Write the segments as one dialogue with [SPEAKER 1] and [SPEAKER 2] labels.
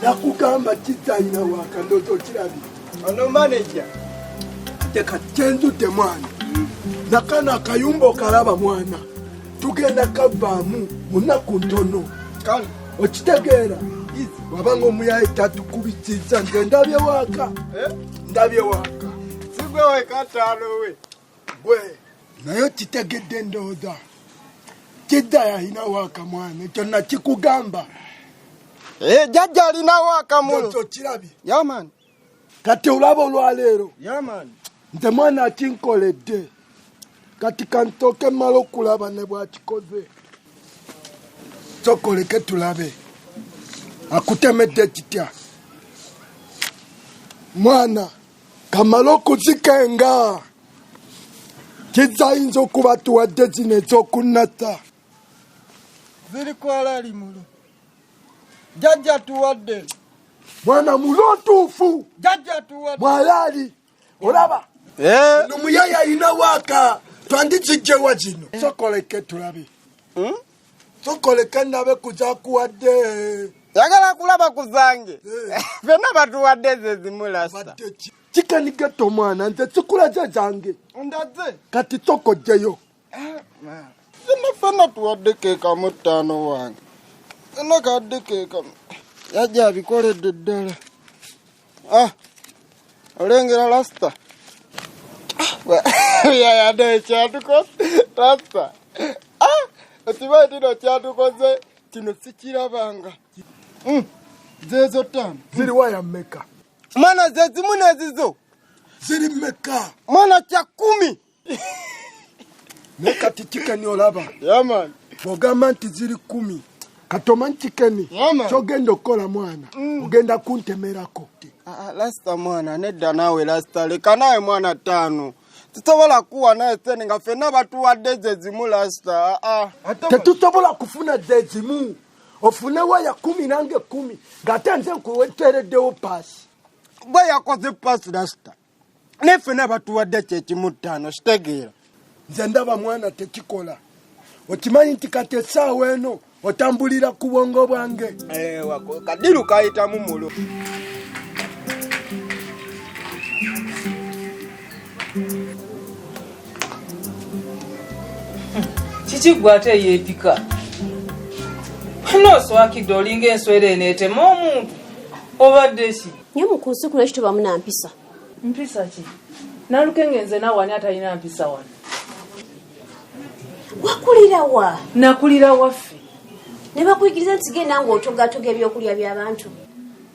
[SPEAKER 1] nakugamba kitayina waka ndoto kirabi
[SPEAKER 2] ono manager
[SPEAKER 1] teka KENZO te mwana nakana kayumbo kalaba mwana tugenda kabamu munaku ntono
[SPEAKER 2] kale
[SPEAKER 1] okitegeera wabanga omuyayi tatukubitiza nze ndabye waka ndabye waka
[SPEAKER 2] sigwe we katalo we
[SPEAKER 1] gwe naye kitegedde ndooza kidda yalina waka mwana ekyo nakikugamba
[SPEAKER 2] jajja alina waka mulo
[SPEAKER 1] tokirabye
[SPEAKER 2] yaman
[SPEAKER 1] kati olaba olwaleero
[SPEAKER 2] yaman
[SPEAKER 1] nze mwana akinkoledde kati kantooke mmala okulaba ne bwakikoze sokoleke tulabe akutemedde kitya mwana kamala okuzikenga kizayinza okuba tuwadde zino ez'okunnata
[SPEAKER 2] ziri kwalali mulo jajja tuwadde
[SPEAKER 1] mwana mulo ntuufu
[SPEAKER 2] jajja tuwadde
[SPEAKER 1] mwalaali olaba nomuyaya alina waka twandizijjewa zino sokoleke tulabe sokoleke ndabe kuzakuwadde
[SPEAKER 2] yagala kulaba kuzange fena batuwadde zezimulasa
[SPEAKER 1] kikanigeto mwana nze sikulaze zange
[SPEAKER 2] ndaze
[SPEAKER 1] kati tokojeyo
[SPEAKER 2] fena tuwadde keeka mu ttaano wange fena kadde keeka yajja abikoledde ddala olengera lasita yayade ekyatukoze rasta okimanyi tino kyatukoze kino sikirabanga zezo ttaano
[SPEAKER 1] ziri waya mmeka
[SPEAKER 2] mwana zezimu nezizo
[SPEAKER 1] ziri mmeka
[SPEAKER 2] mwana kya 10
[SPEAKER 1] naye kati kikeni olaba
[SPEAKER 2] yaman
[SPEAKER 1] bw'ogamba nti ziri 10 kati omanyi kikeni kyogenda okukola mwana ogenda kuntemerako
[SPEAKER 2] lasita mwana nedda naawe lasita leka nawe mwana 5 tusobola kuwa naye sene nga fena batuwadde zezimu lasita
[SPEAKER 1] tetusobola kufuna zezimu ofune waya 10 nange 10 ng'ate nze nkuweteereddewo paasi
[SPEAKER 2] bwe yakoze paasi lasita ne fena batuwadde kyekimu 5 kitegeera
[SPEAKER 1] nze ndaba mwana tekikola okimanyi nti kati essaawa eno otambulira ku bwongo bwange
[SPEAKER 2] kadiru kayitamu mulo
[SPEAKER 3] kikigwa ate yeepika nooswakidde olinga enswera eneetema omuntu obadde ki
[SPEAKER 4] nye mukunsi kuno ekitubamu nampisa
[SPEAKER 3] mpisa ki nalukenge nze nawe ani atalina mpisa wano
[SPEAKER 4] wakulira wa
[SPEAKER 3] nakulira waffe
[SPEAKER 4] ne bakuyigiriza nti genda ng'otogatoga ebyokulya by'abantu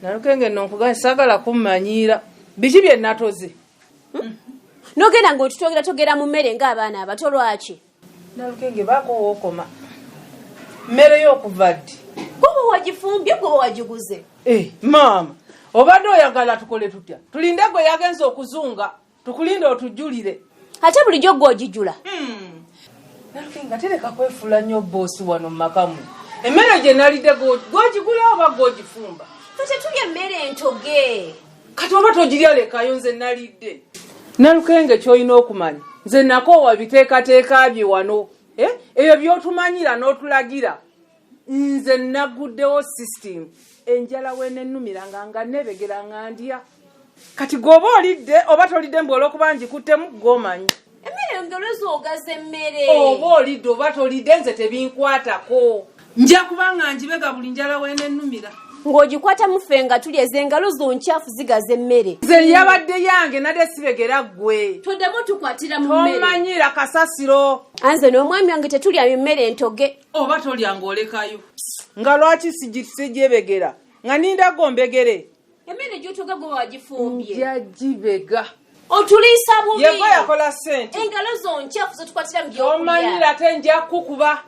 [SPEAKER 3] nalukenge nno nkugane saagala kummanyiira biki bye natoze
[SPEAKER 4] n'ogenda ng'otutogera mu mmere ng'abaana abato lwaki
[SPEAKER 3] nalukenge baako wookoma mmere y'okuva ddi
[SPEAKER 4] gwoba wagifumbye gwoba wagiguze
[SPEAKER 3] maama obadde oyagala tukole tutya tulinde gwe yagenza okuzunga tukulinde otujjulire
[SPEAKER 4] ate bulijjo gwe ogijjula
[SPEAKER 3] nalukenge tereka kwefuula nnyo boosi wano mu makamu emmere gye nalidde gwogigula oba gwogifumba
[SPEAKER 4] tetulya emmere entoge
[SPEAKER 3] kati oba togirya lekayo nze nalidde nalukenge ky'olina okumanya nze nakoowa biteekateeka bye wano ebyo by'otumanyira n'otulagira nze naguddewo system enjala wenennumiranga nga nebegeranga ndya kati gwoba olidde oba tolidde mbu olw'okuba ngikuttemu gw'omanyi
[SPEAKER 4] emmere ngolozi ogaza emmere
[SPEAKER 3] oba olidde oba tolidde nze tebinkwatako nja kubanga njibega buli njala wenennumira
[SPEAKER 4] ng'ogikwata muffe nga tulya ez'engalo zonkyafu zigaza emmere
[SPEAKER 3] nze yabadde yange nadde sibegera ggwe
[SPEAKER 4] toddemu tukwatira mu mmere
[SPEAKER 3] tomanyira kasasiro
[SPEAKER 4] anze n'omwami wange tetulya emmere entoge
[SPEAKER 3] oba tolya ng'olekayo nga lwaki sigyebegera nga nindago mbegere
[SPEAKER 4] emmere gy'otoga gwe wagifumbye
[SPEAKER 3] njagibega
[SPEAKER 4] otuliisa bubi
[SPEAKER 3] yego yakola ssente
[SPEAKER 4] engalo zonkyafu zotukwatira mu byokulya
[SPEAKER 3] tomanyira ate nja kukuba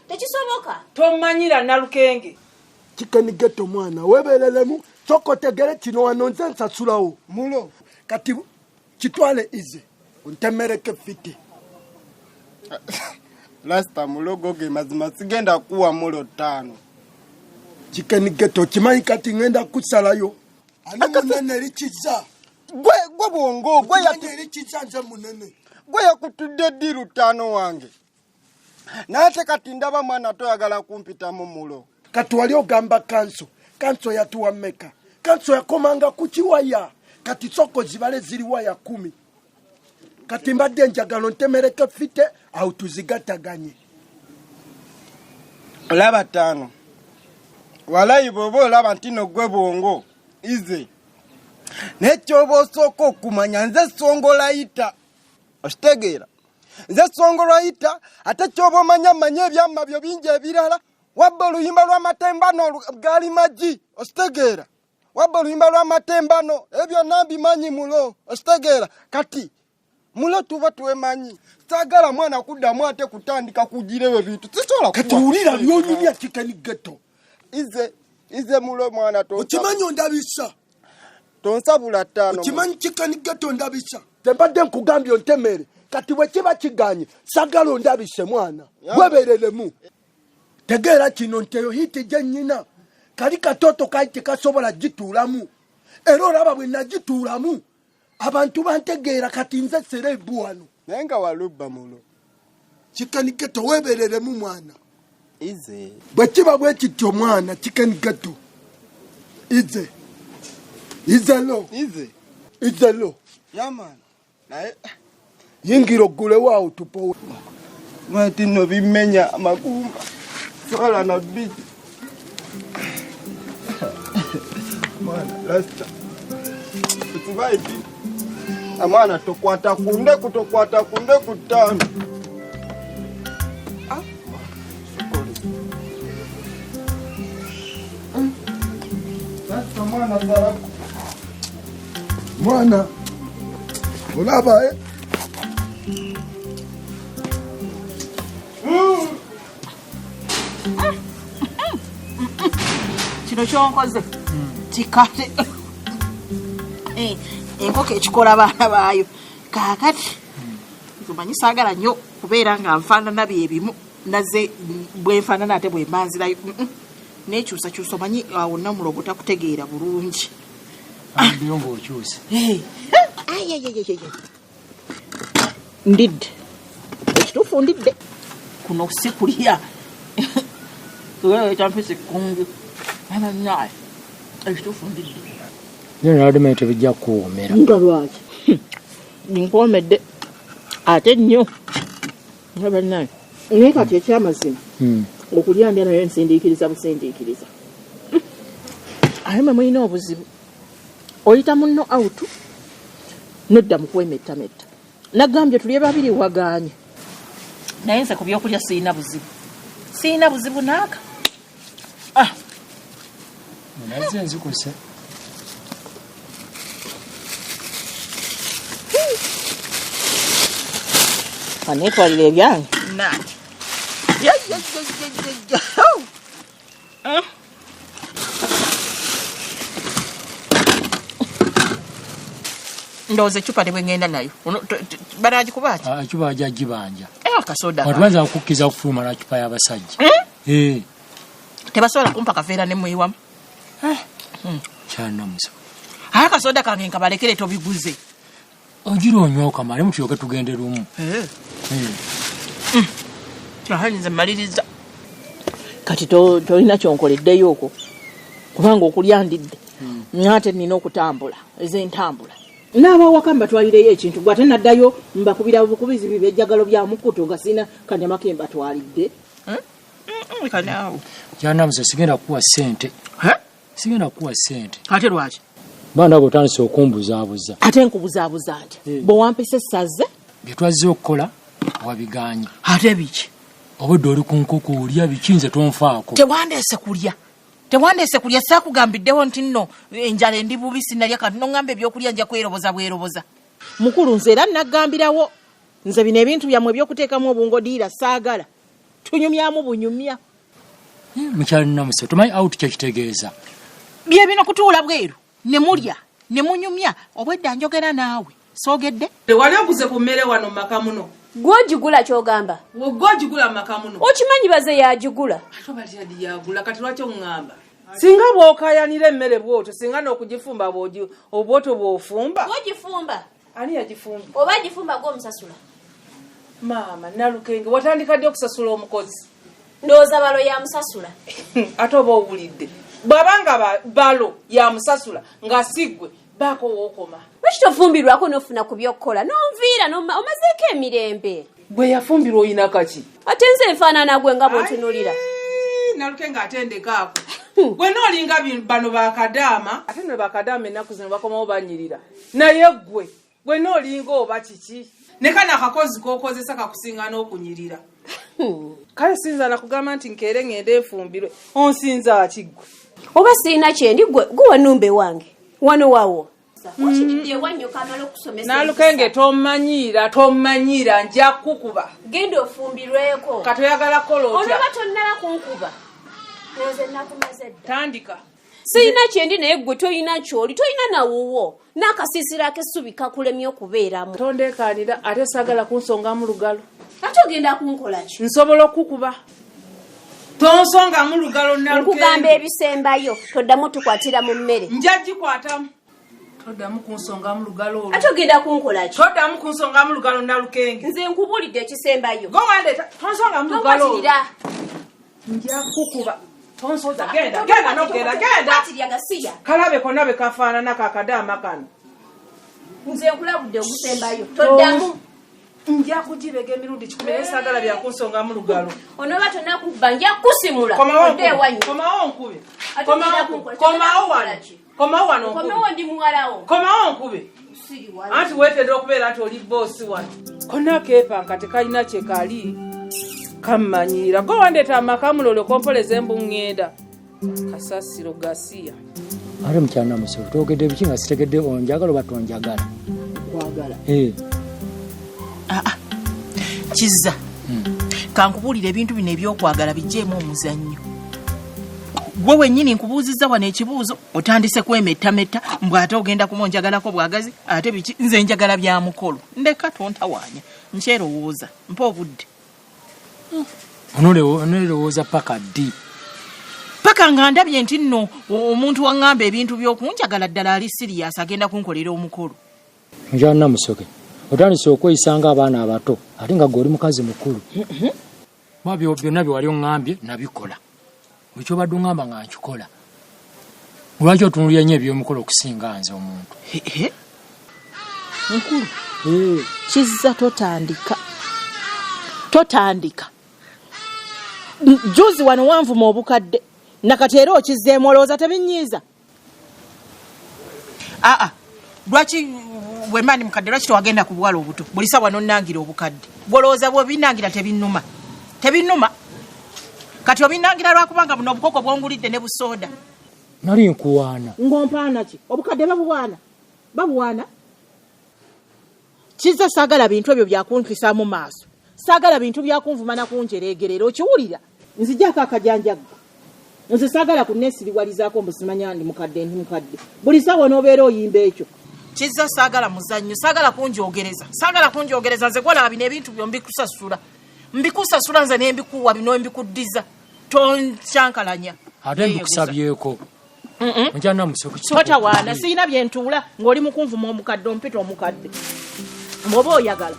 [SPEAKER 4] tekisoboka
[SPEAKER 3] tomanyira nalukenge
[SPEAKER 1] kikenigeto mwana webereremu sokotegere kino wano nze nsasulawo
[SPEAKER 2] mulo
[SPEAKER 1] kati kitwale ize ontemereke fiti
[SPEAKER 2] lasita mulogo ge mazima sigenda kuwa mulo 5
[SPEAKER 1] kikenigeto kimanyi kati ngenda kusalayo ani munene likiza
[SPEAKER 2] gwe bwongo
[SPEAKER 1] gwe likiza nze munene
[SPEAKER 2] gwe yakutudde ddiru 5 wange naate kati ndaba mwana toyagala kumpitamu mulo
[SPEAKER 1] kati wali ogamba kanso kanso yatuwa meka kanso yakomanga kuchiwaya kati soko zibale ziri waya 10 kati mbadde njagalo ntemereke fite au tuzigataganye
[SPEAKER 2] olaba 5 walayi bobo olaba ntino gwe bongo ize nekyoba osooka okumanya nze songolayita okitegeera nze songolayita ate kyoba omanya ebyamma byo bingi ebirala wabba oluyimba lw'amatembano gali magi okitegeera wabba oluyimba lw'amatembano ebyo nambimanyi mulo okitegeera kati mulo tuba twemanyi saagala mwana kuddamu ate kutandika kugirewo ebintu sisobola
[SPEAKER 1] kati wulira byonyumya Ekina Ghetto
[SPEAKER 2] ize mulo mwana
[SPEAKER 1] okimanyi ondabisa
[SPEAKER 2] tonsabula 5
[SPEAKER 1] okimanyi Ekina Ghetto ondabisa tembadde nkugambye ontemere kati bwe kiba kiganye saagala ondabise mwana webereremu tegeera kino nteyo hiti gye nnyina kali katoto kali tekasobola gituulamu era olaba bwe nagituulamu abantu bantegeera kati nze serebu wano
[SPEAKER 2] naye nga walubba mulo
[SPEAKER 1] Ekina Ghetto webereremu mwana
[SPEAKER 2] ize
[SPEAKER 1] bwe kiba bwe kityo mwana Ekina Ghetto izelo
[SPEAKER 2] yamana naye
[SPEAKER 1] yingira oggulewo tupowe
[SPEAKER 2] mwati no bimenya amagumba sola na biji mwana rasta tubaiti amana tokwata kunde kutano
[SPEAKER 1] mwana olaba
[SPEAKER 5] kino kyonkoze kikate enkoko ekikola abaana baayo kaakati tumanyi saagala nnyo kubeera nga nfaanana byebimu naze bwenfaanana ate bwembanzirayo nekyusakyusa omanyi awo namulogota kutegeera bulungi
[SPEAKER 6] byongo okyusa
[SPEAKER 5] ndidde ekituufu ndidde kuno si kulya ekyampisa ekkungu abanaaye ekituufu ndidde
[SPEAKER 6] naludimene tebijja kuwoomera
[SPEAKER 5] nga lwaki nkuwomedde ate nnyo abanaaye naye kati ekyamazima okulya ndya nayo nsindiikiriza busindiikiriza aye mwe mulina obuzibu oyita munno autu nodda mukwemettametta nagambye tulye babiri waganye naye nze ku byokulya siina buzibu naaka
[SPEAKER 6] naze nzikusa
[SPEAKER 5] anetwalira ebyange ndowooza ecupa tebwengenda nayo banagikubaki
[SPEAKER 6] ecupa jagibanja
[SPEAKER 5] akasoda
[SPEAKER 6] watubanza kukkiza kufuluma na cupa y'abasajja
[SPEAKER 5] tebasobola kumpa kaveera nemuyiwamu
[SPEAKER 6] kyanamusa
[SPEAKER 5] aye akasoda kange nkabalekere tobiguze
[SPEAKER 6] ogira onywa okamale mutyoke tugende lumu
[SPEAKER 5] nze mmaliriza kati tolina kyonkoleddeyo okwo kubanga okulya ndidde ate nina okutambula ez'entambula n'abawaka mbatwalireyo ekintu gwe ate naddayo mbakubira bukubizi bibejjagalo bya mukutu nga sina kanyama ke mbatwalidde kanaawo
[SPEAKER 6] kyanamusa sigenda kuwa ssente
[SPEAKER 5] ate lwaki
[SPEAKER 6] banda gotandise okumbuzaabuza
[SPEAKER 5] ate nkubuzaabuza nti bwewampisa essaze
[SPEAKER 6] byetwazze okukola wabiganye
[SPEAKER 5] ate biki
[SPEAKER 6] obudde oli ku nkoko olya biki nze tonfaako
[SPEAKER 5] tewandese kulya saakugambiddewo nti nno enjala endi bubi sinalya kati noŋŋamba ebyokulya nja kweroboza bweroboza mukulu nze era nagambirawo nze bino ebintu byammwe ebyokuteekamu obungodiira saagala tunyumyamu bunyumya
[SPEAKER 6] mukyali namusa tumanyi out kyekitegeeza
[SPEAKER 5] bye bino kutuula bweru ne mulya ne munyumya obwedda njogera naawe soogedde
[SPEAKER 3] wali oguze ku mmere wano maka muno
[SPEAKER 4] gw'ogigula ky'ogamba
[SPEAKER 3] gw'ogigula maka muno
[SPEAKER 4] okimanyi baze yagigula
[SPEAKER 3] ate obatyadi yagula kati lwaki oŋŋamba singa bw'okayanira emmere bw'otyo singa n'okugifumba obwoto bw'ofumba
[SPEAKER 4] ogifumba
[SPEAKER 3] ani yagifumba
[SPEAKER 4] oba agifumba gw'omusasula
[SPEAKER 3] maama Nalukenge watandika ddi okusasula omukozi
[SPEAKER 4] ndowooza balo ya musasula
[SPEAKER 3] ate oba owulidde bwabanga balo ya musasula nga sigwe bako wokoma
[SPEAKER 4] wekitofumbirwako nofuna ku byokkola n'onviira omazeeko emirembe
[SPEAKER 3] bwe yafumbirwa oyina kaki
[SPEAKER 4] ate nze nfaanana gwe nga bw'otunulira
[SPEAKER 3] naluke ng'atendekaako gwe noolinga bano bakadaama ate ne bakadaama ennaku zino bakomawo banyirira naye gwe noolinga oba kiki ne kana akakozi k'okozesa kakusinga n'okunyirira kale sinza nakugamba nti nkeere ngende enfumbirwe onsinza ki gwe
[SPEAKER 4] oba sirina kyendi gwe wanumbe wange wano waawo
[SPEAKER 3] nalukenge tomanyiira nja kukuba
[SPEAKER 4] genda ofumbirweko
[SPEAKER 3] katoyagala kola otya
[SPEAKER 4] onoba tonnala kunkuba nze nakumaze dda
[SPEAKER 3] tandika
[SPEAKER 4] sirina kyendi naye gwe tolina kyoli tolina nawuwo n'akasiisira k'essubi kakulemye okubeeramu
[SPEAKER 3] tondeekaanira ate saagala kunsongamu lugalo
[SPEAKER 4] ate ogenda kunkola ki
[SPEAKER 3] nsobola okukuba tonsongamu lugalo
[SPEAKER 4] nkugamba ebisembayo toddamu tukwatira mu mmere
[SPEAKER 3] nja gikwatamu toddamu kunsongamu lugalo olwo
[SPEAKER 4] ate ogenda kunkola ki
[SPEAKER 3] toddamu kunsongamu lugalo nalukenge
[SPEAKER 4] nze nkubulidde ekisembayo
[SPEAKER 3] gowandeeta tonsongamu lugalo olwo nja kukuba tonsoza genda nogenda kalabe konna be kafaanana kakadaama kano
[SPEAKER 4] nze nkulabudde ogusembayo toddamu
[SPEAKER 3] nja kugibega emirundi 10 naye saagala byakunsongamu lugalo
[SPEAKER 4] onoba tonakubba nja kusimula odde ewanyu
[SPEAKER 3] komawo nkube
[SPEAKER 4] komawo ndi muwalawo
[SPEAKER 3] komawo nkube anti weetedde okubeera nti oli boosi wano konna keepanka tekalina kyekali kammanyira go wandeeta amaka mulolo kompoleza embuŋŋenda kasasiro gasiya
[SPEAKER 6] ate mukyana musolo twogedde biki nga sitegedde onjagala oba tonjagala
[SPEAKER 5] kwagala kizza kankubuulira ebintu bino ebyokwagala bijjeemu omuzannyo gwe wennyini nkubuuzizza wano ekibuuzo otandise kwemettametta mbw ate ogenda kumonjagalako bwagazi ate biki nze njagala bya mukolo ndeka tontawaanya nkyerowooza mpa obudde
[SPEAKER 6] onolerowooza paka ddi
[SPEAKER 5] paka nga ndabye nti nno omuntu waŋŋamba ebintu by'okunjagala ddala ali siriyasi agenda kunkolera omukolo
[SPEAKER 6] njanna musoke otandise okweyisanga abaana abato ate nga gwe oli mukazi mukulu mwabyo byonna bye wali oŋŋambye nabikola buli kyobadde oŋŋamba nga nkikola lwaki otunulira nnyo eby'omukolo okusinga nze omuntu
[SPEAKER 5] nkulu kizza totandika juzi wano wanvuma obukadde nakati era okizzeemu olowooza tebinyiiza lwaki bwemani mukadde lwaki tewagenda ku bwala obuto buli sawa nonnangira obukadde bwolowooza bwebinangira tebinnuma kati obinangira lwakubanga buno obukoko bwongulidde ne busooda
[SPEAKER 6] nali nkuwaana
[SPEAKER 5] ng'ompaana ki obukadde babuwaana kizza saagala bintu ebyo byakumpisa mu maaso saagala bintu byakunvuma nakunjereegerera okiwulira nzijjako akajanjagga nze saagala kunneesiriwalizaako mbusimanya ndi mukadde ndi mukadde buli sawa n'obeera oyimba ekyo kizza saagala muzannyo saagala kunjogereza nze gwolaba bino ebintu byo mbikusasula nze nembikuwa bino mbikuddiza tonkyankalanya
[SPEAKER 6] ate mbikusabyeko nkyana musoke
[SPEAKER 5] totawaana sirina byentuula ng'oli mukunvuma omukadde ompita omukadde bw'oba oyagala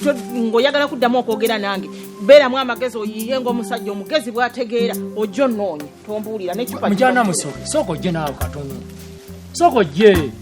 [SPEAKER 5] ng'oyagala kuddamu okwogera nange beeramu amagezi oyiye ng'omusajja omugezi bw'ategeera ojja onnoonye tombuulira nekipa
[SPEAKER 6] mukyana musoke sooka ojje naawe katono sooka ojje